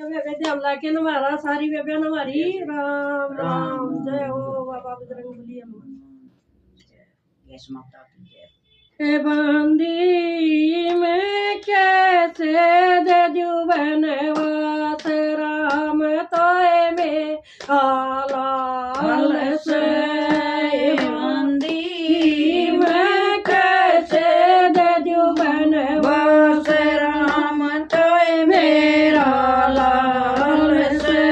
बेबे ध्यान के नवारा सारी बेबे नवारी राम राम जय हो बाबा बजरंग बली हे बंदी में कैसे दे बनवास राम तोय में लाल से बंदी में कैसे दे बनवास राम तोय मेरा लाल से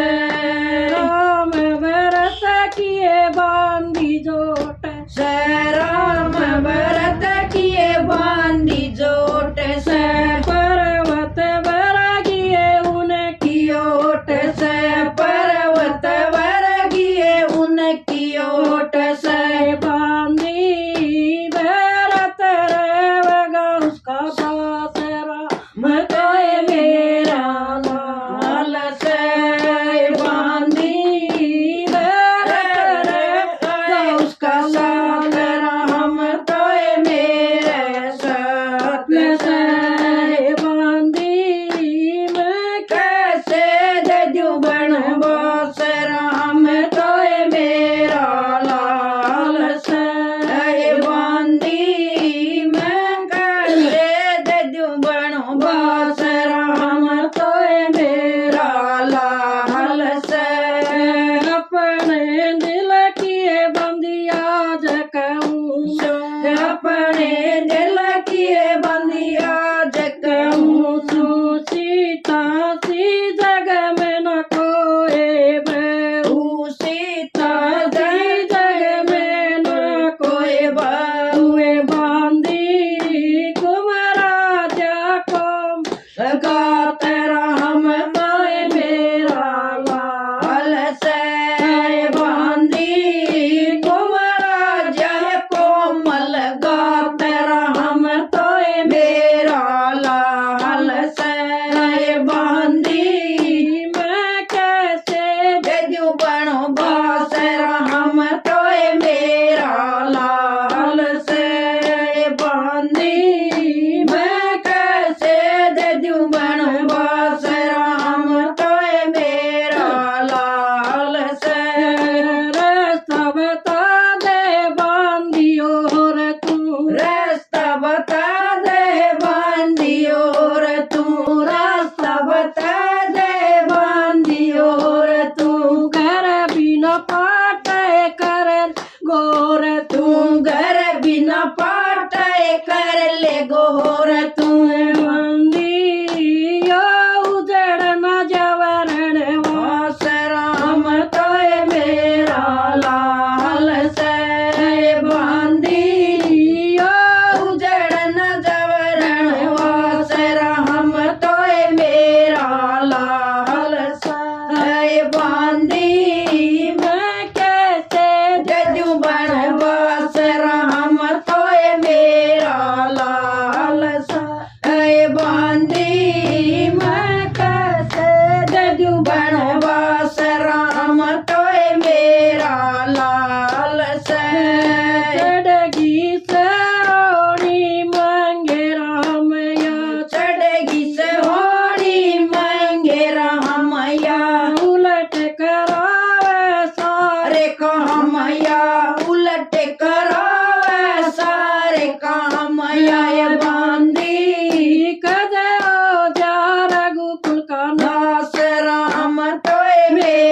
राम बरस किए बांधी जोट से राम बरत किए बांधी जोट से पर्वत बरगिए उनकी ओट से पर्वत बरगिए उनकी ओट से बांधी बरत रहेगा उसका बासरा मकोए मेरा लाल से बांधी बरत रहेगा उसका अपने दिल किए बंदिया जगमू सीता सी जग में न कोई बहू सीता सी जग में न कोई बहुए बांधी कुमराजा को लगा तेरा हम तोय मेरा लाल से बांधी कुमराजा कोमल गा तेरा हम तोय मेरा लाल से बांधी मैं कैसे जजू बनो बासरा हम तोय मेरा लाल से बांधी मैं कैसे जजू बनो बासरा हम तोय मेरा लाल से रास्ता बता दे बांधियो रे तू रास्ता बता दे बांधियो रे तू रास्ता बता दे बांधियो रे तू घर बिना पाट कर गोर तू घर बिना पाट कर ले गोर तू बंदी उजड़ न जवरण वास राम तोय मेरा लाल से बांधी उजड़ न जवरण वास राम तोय मेरा लाल से बांधी मैं कैसे जजू बनवास राम तोय मेरा लाल से बांधी मैं कैसे जजू बनवास राम तोय मेरा लाल से चढ़गी से होड़ी मांगे राम या चढ़गी से होड़ी मांगे राम या उलट करावे सारे काम या उलट करावे सारे काम या ये बांधी कदे जा रघुकुल का नास राम तोय मेरा